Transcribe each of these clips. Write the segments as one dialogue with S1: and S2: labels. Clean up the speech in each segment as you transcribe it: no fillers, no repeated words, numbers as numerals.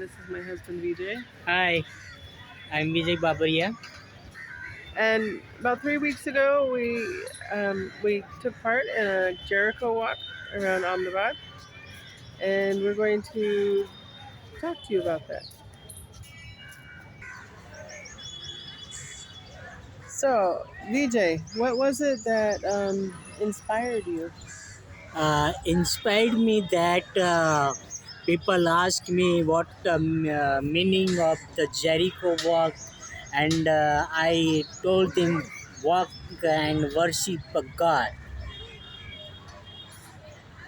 S1: This is my husband VJ.
S2: Hi, I'm Vijay Babaria.
S1: And about 3 weeks ago, we took part in a Jericho walk around Ahmedabad, and we're going to talk to you about that. So, VJ, what was it that inspired you?
S2: Inspired me that people ask me what the meaning of the Jericho walk, and I told them walk and worship God.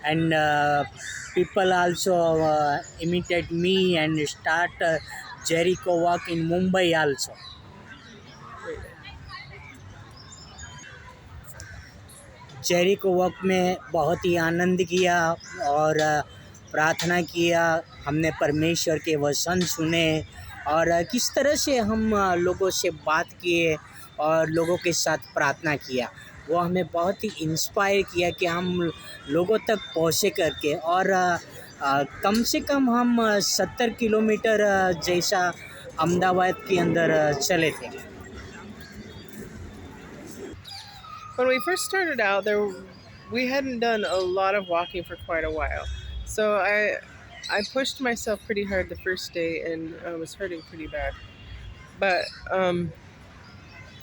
S2: And people also imitate me and start Jericho walk in Mumbai also.
S1: Great.
S2: Jericho walk में बहुत ही आनंद किया और प्रार्थना किया। हमने परमेश्वर के वचन सुने और किस तरह से हम लोगों से बात किए और लोगों के साथ प्रार्थना किया। वो हमें बहुत ही इंस्पायर किया कि हम लोगों तक पहुँचे करके और कम से कम हम 70 किलोमीटर जैसा अहमदाबाद के अंदर चले थे।
S1: When we first started out, we hadn't done a lot of walking for quite a while, so I pushed myself pretty hard the first day, and I was hurting pretty bad. But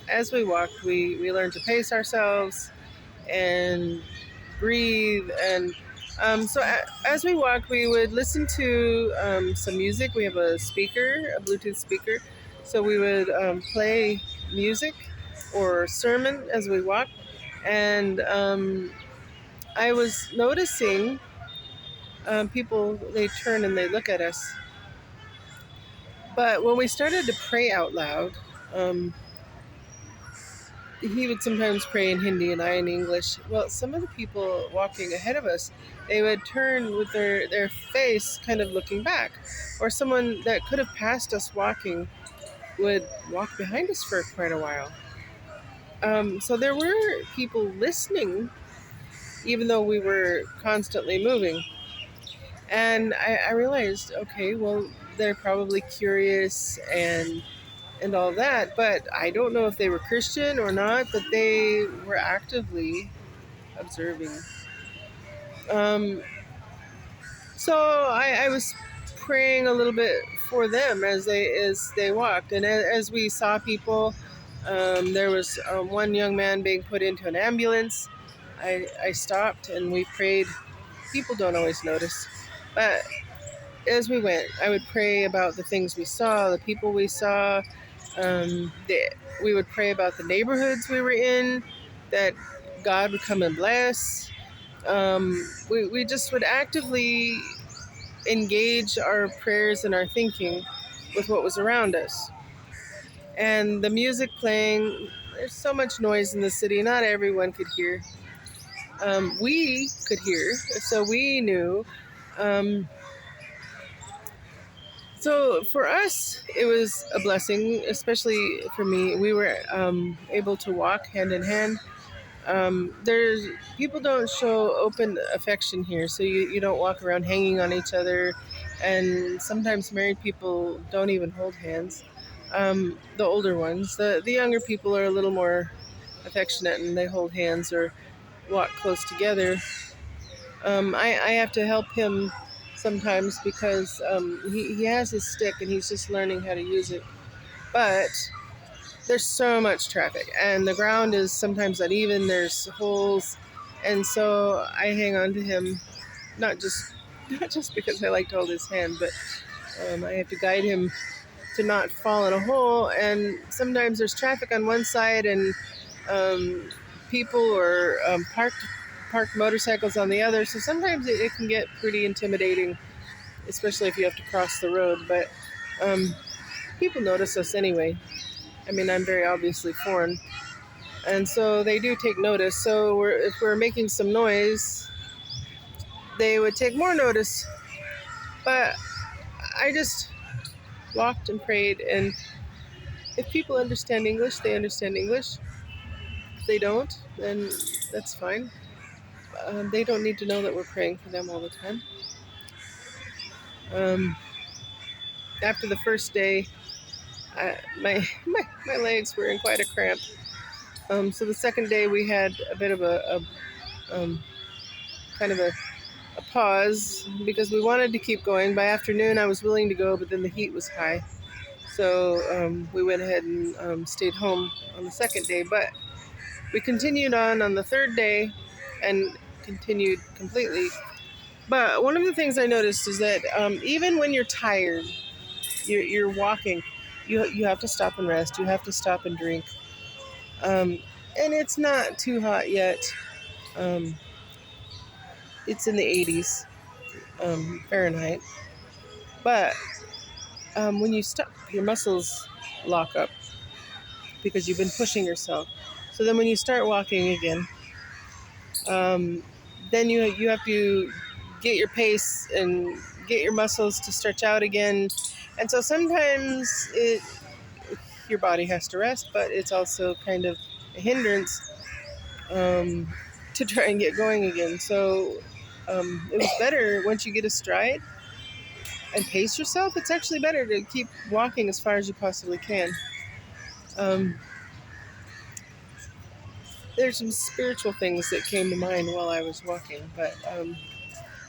S1: as we walked, we learned to pace ourselves and breathe. And as we walked, we would listen to some music. We have a speaker, a Bluetooth speaker. So we would play music or sermon as we walked. And I was noticing people, they turn and they look at us. But when we started to pray out loud, um, he would sometimes pray in Hindi and I in English. Well, some of the people walking ahead of us, they would turn with their face kind of looking back. Or someone that could have passed us walking would walk behind us for quite a while. So there were people listening, even though we were constantly moving. And I realized, okay, well, they're probably curious and all that, but I don't know if they were Christian or not, but they were actively observing. Um, so I was praying a little bit for them as they walked, and as we saw people, there was one young man being put into an ambulance. I stopped and we prayed. People don't always notice, but as we went, I would pray about the things we saw, the people we saw. We would pray about the neighborhoods we were in, that God would come and bless. We just would actively engage our prayers and our thinking with what was around us. And the music playing, there's so much noise in the city, not everyone could hear. We could hear, so we knew. Um, So for us, it was a blessing, especially for me. We were able to walk hand in hand. There's People don't show open affection here, so you don't walk around hanging on each other, and sometimes married people don't even hold hands. The older ones, the younger people are a little more affectionate and they hold hands or walk close together. I have to help him sometimes because he has his stick and he's just learning how to use it. But there's so much traffic and the ground is sometimes uneven, there's holes, and so I hang on to him, not just not just because I like to hold his hand, but I have to guide him to not fall in a hole. And sometimes there's traffic on one side and um, people or parked motorcycles on the other. So sometimes it can get pretty intimidating, especially if you have to cross the road. But um, people notice us anyway. I mean, I'm very obviously foreign, and so they do take notice. So if we're making some noise, they would take more notice. But I just walked and prayed, and if people understand English, they understand English. If they don't, then that's fine. They don't need to know that we're praying for them all the time. Um, after the first day, my legs were in quite a cramp. So the second day we had a bit of a kind of a pause because we wanted to keep going. By afternoon, I was willing to go, but then the heat was high. So we went ahead and stayed home on the second day. But we continued on the third day and continued completely. But one of the things I noticed is that even when you're tired, you're walking, you have to stop and rest. You have to stop and drink. Um, and it's not too hot yet. Um, it's in the 80s Fahrenheit. But when you stop, your muscles lock up because you've been pushing yourself. So then when you start walking again, um, then you have to get your pace and get your muscles to stretch out again. And so sometimes your body has to rest, but it's also kind of a hindrance to try and get going again. So it was better once you get a stride and pace yourself. It's actually better to keep walking as far as you possibly can. Um, there's some spiritual things that came to mind while I was walking, but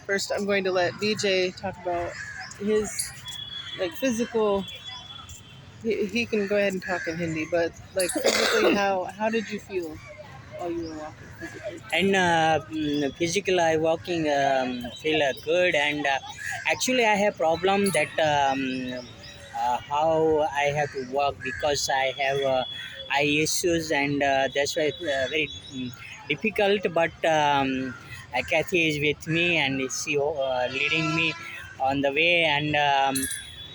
S1: first I'm going to let BJ talk about his like physical. He can go ahead and talk in Hindi, but like physically, how did you feel while you were walking physically?
S2: And physical I walking feel good, and actually I have problem that how I have to walk because I have eye issues, and that's why it's very difficult, but Kathy is with me and she leading me on the way, and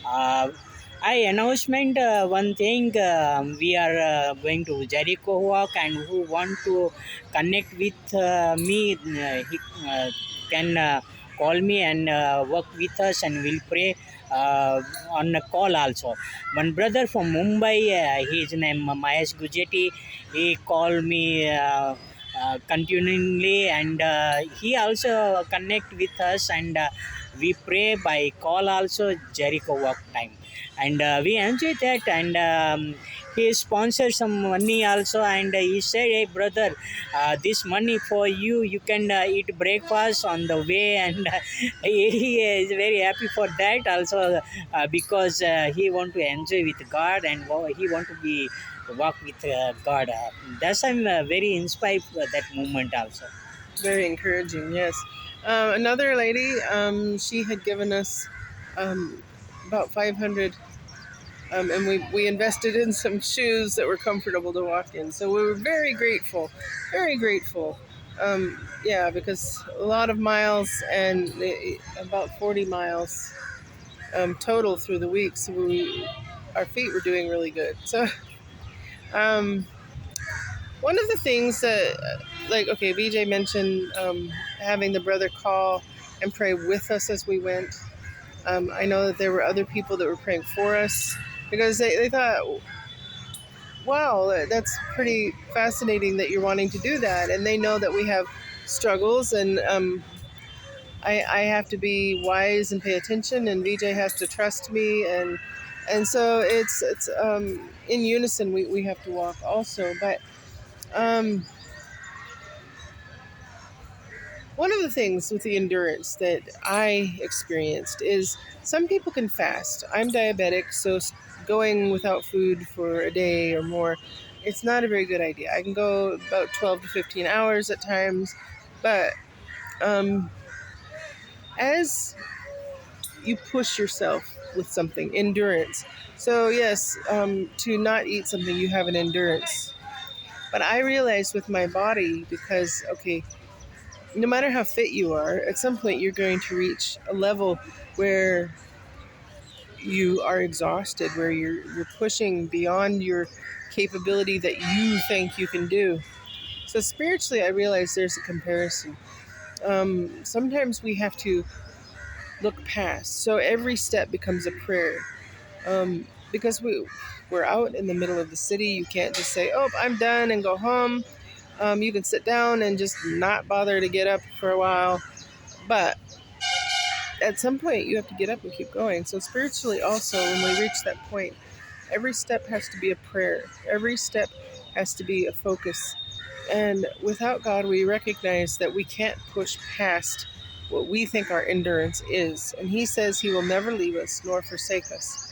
S2: uh, I announcement one thing. We are going to Jericho walk, and who want to connect with me, he can call me and work with us, and we'll pray on a call also. One brother from Mumbai, his name Mahesh Gujeti, he called me continually, and he also connect with us, and we pray by call also Jericho walk time, and we enjoy that, and he sponsored some money also, and he said, hey brother, this money for you, you can eat breakfast on the way, and he is very happy for that also, because he want to enjoy with God, and he want to be walk with God. That's I'm very inspired for that moment also.
S1: Very encouraging, yes. Another lady, she had given us about 500, and we invested in some shoes that were comfortable to walk in. So we were very grateful, very grateful. Yeah, because a lot of miles and about 40 miles total through the week. So our feet were doing really good. So um, one of the things that, like, okay, BJ mentioned having the brother call and pray with us as we went. I know that there were other people that were praying for us because they thought, wow, that's pretty fascinating that you're wanting to do that. And they know that we have struggles, and I have to be wise and pay attention, and BJ has to trust me. And so it's in unison we have to walk also. But um, one of the things with the endurance that I experienced is some people can fast. I'm diabetic, so going without food for a day or more, it's not a very good idea. I can go about 12 to 15 hours at times, but um, as you push yourself with something, endurance. So, yes, to not eat something, you have an endurance. But I realized with my body, because, okay, no matter how fit you are, at some point you're going to reach a level where you are exhausted, where you're pushing beyond your capability that you think you can do. So spiritually, I realize there's a comparison. Sometimes we have to look past. So every step becomes a prayer. Because we're out in the middle of the city, you can't just say, "Oh, I'm done," and go home. You can sit down and just not bother to get up for a while. But at some point you have to get up and keep going. So spiritually also, when we reach that point, every step has to be a prayer. Every step has to be a focus. And without God, we recognize that we can't push past what we think our endurance is. And He says He will never leave us nor forsake us.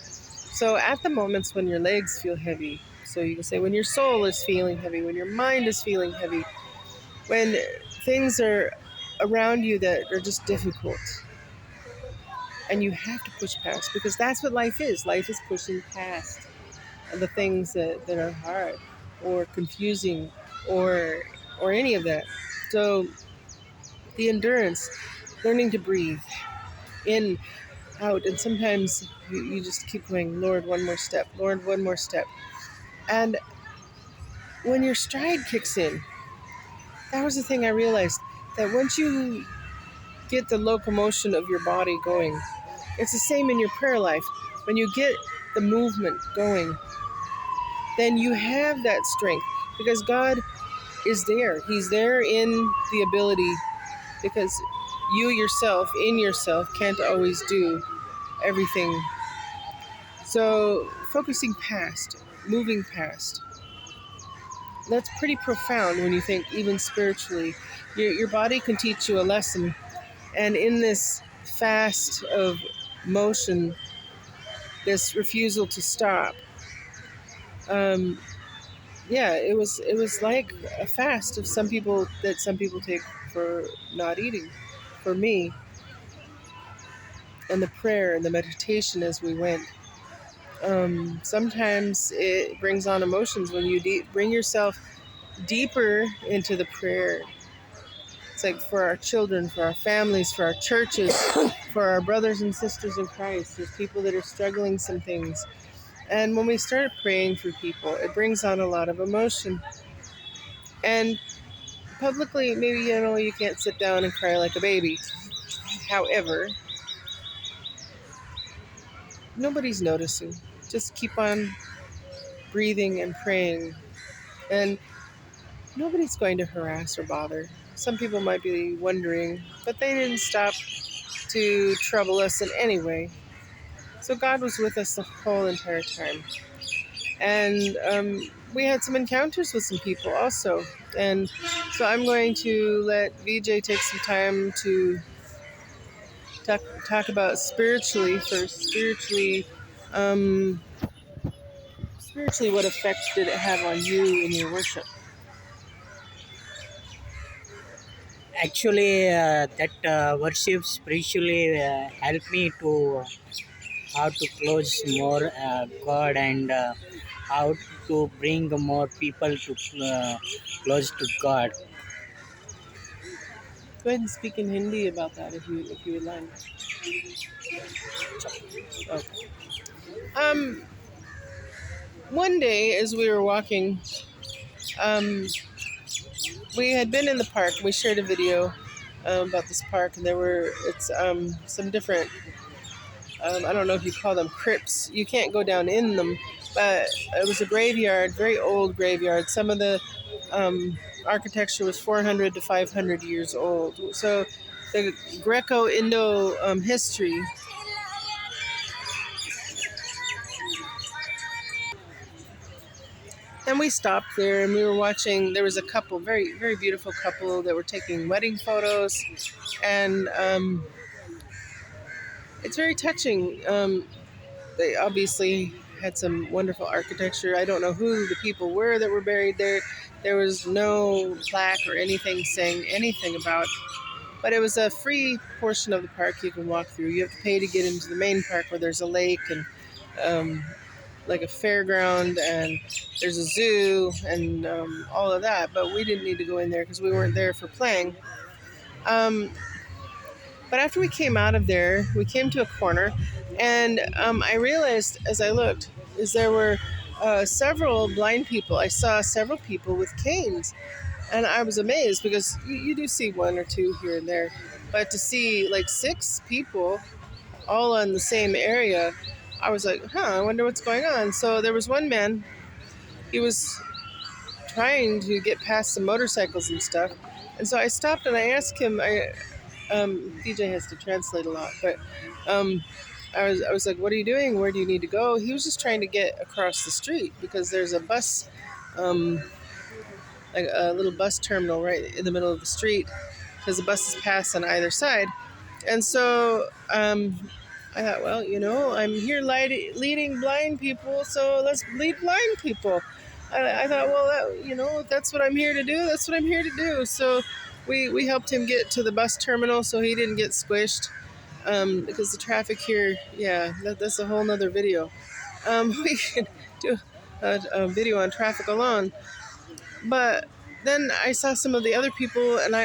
S1: So at the moments when your legs feel heavy, so you can say when your soul is feeling heavy, when your mind is feeling heavy, when things are around you that are just difficult, and you have to push past, because that's what life is. Life is pushing past the things that are hard or confusing or any of that. So the endurance, learning to breathe in, out, and sometimes you just keep going, Lord, one more step, Lord, one more step. And when your stride kicks in, that was the thing I realized, that once you get the locomotion of your body going, it's the same in your prayer life. When you get the movement going, then you have that strength, because God is there. He's there in the ability, because you yourself, in yourself, can't always do everything. So focusing past, moving past, that's pretty profound when you think even spiritually. Your body can teach you a lesson. And in this fast of motion, this refusal to stop, um, yeah, it was like a fast of some people take for not eating. For me, and the prayer and the meditation as we went, sometimes it brings on emotions when you bring yourself deeper into the prayer. It's like for our children, for our families, for our churches, for our brothers and sisters in Christ. There's people that are struggling some things. And when we start praying for people, it brings on a lot of emotion. And publicly, maybe, you can't sit down and cry like a baby. However, nobody's noticing. Just keep on breathing and praying. And nobody's going to harass or bother. Some people might be wondering, but they didn't stop to trouble us in any way. So God was with us the whole entire time. And we had some encounters with some people also. And so I'm going to let VJ take some time to talk about spiritually first. Um, spiritually, what effect did it have on you in your worship?
S2: Actually, that worship spiritually helped me to how to close more God, and how to bring more people to close to God.
S1: Go ahead and speak in Hindi about that if you would like. Okay. Um, One day as we were walking, um, we had been in the park. We shared a video about this park, and it's some different, I don't know if you call them crypts. You can't go down in them, but it was a graveyard, very old graveyard. Some of the architecture was 400 to 500 years old. So the Greco-Indo history. And we stopped there and we were watching. There was a couple, very, very beautiful couple that were taking wedding photos. And it's very touching. They obviously had some wonderful architecture. I don't know who the people were that were buried there. There was no plaque or anything saying anything about. But it was a free portion of the park you can walk through. You have to pay to get into the main park where there's a lake and like a fairground, and there's a zoo and all of that. But we didn't need to go in there because we weren't there for playing. Um, but after we came out of there, we came to a corner, and I realized as I looked, is there were several blind people. I saw several people with canes, and I was amazed because you do see one or two here and there, but to see like 6 people all in the same area, I was like, I wonder what's going on. So there was one man, he was trying to get past some motorcycles and stuff. And so I stopped and I asked him, DJ has to translate a lot, but um, I was like, "What are you doing? Where do you need to go?" He was just trying to get across the street because there's a bus, um, like a little bus terminal right in the middle of the street, because the buses pass on either side. And so I thought, well, I'm here leading blind people, so let's lead blind people. I thought, well, if that's what I'm here to do, that's what I'm here to do. So we helped him get to the bus terminal so he didn't get squished, because the traffic here, yeah, that's a whole nother video. We could do a video on traffic alone. But then I saw some of the other people, and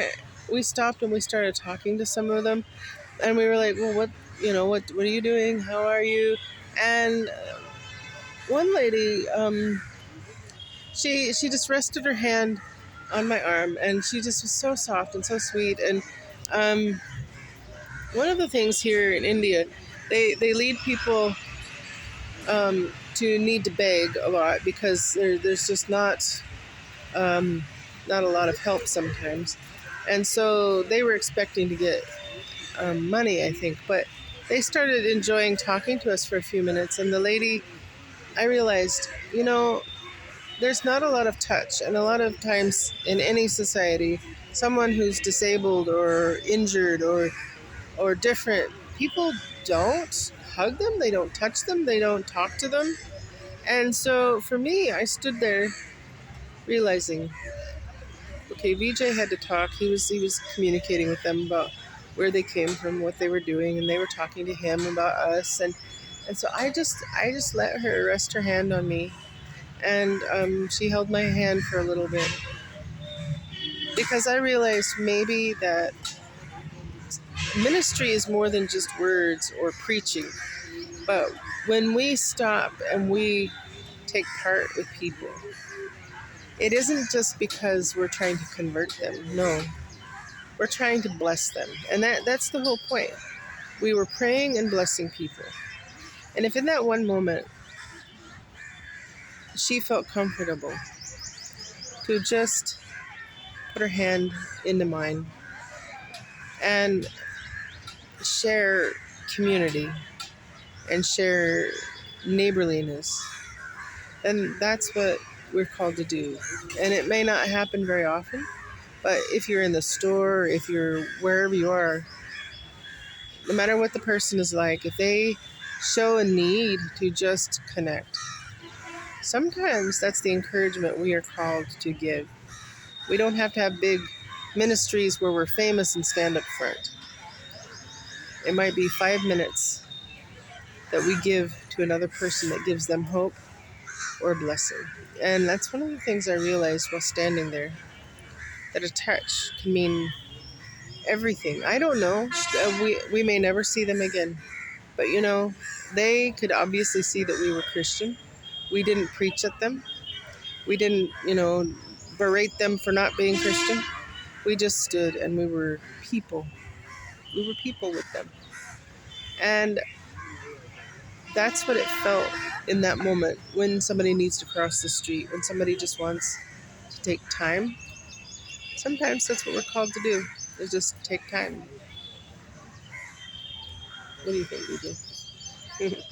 S1: we stopped and we started talking to some of them, and we were like, well, what are you doing? How are you? And one lady, she just rested her hand on my arm, and she just was so soft and so sweet. And um, one of the things here in India, they lead people to need to beg a lot because there's just um, not a lot of help sometimes. And so they were expecting to get money, I think, but they started enjoying talking to us for a few minutes. And the lady, I realized, there's not a lot of touch. And a lot of times in any society, someone who's disabled or injured or different, people don't hug them, they don't touch them, they don't talk to them. And so for me, I stood there realizing, okay, VJ had to talk. He was communicating with them about where they came from, what they were doing, and they were talking to him about us. And so I just let her rest her hand on me, and she held my hand for a little bit because I realized maybe that ministry is more than just words or preaching, but when we stop and we take part with people, it isn't just because we're trying to convert them. No, we're trying to bless them. And that's the whole point. We were praying and blessing people. And if in that one moment she felt comfortable to just put her hand into mine and share community and share neighborliness, then that's what we're called to do. And it may not happen very often, but if you're in the store, if you're wherever you are, no matter what the person is like, if they show a need to just connect, sometimes that's the encouragement we are called to give. We don't have to have big ministries where we're famous and stand up front. It might be 5 minutes that we give to another person that gives them hope or a blessing. And that's one of the things I realized while standing there, that a touch can mean everything. I don't know. We may never see them again. But they could obviously see that we were Christian. We didn't preach at them. We didn't, berate them for not being Christian. We just stood and we were people. We were people with them. And that's what it felt in that moment when somebody needs to cross the street, when somebody just wants to take time. Sometimes that's what we're called to do, is just take time. What do you think, DJ?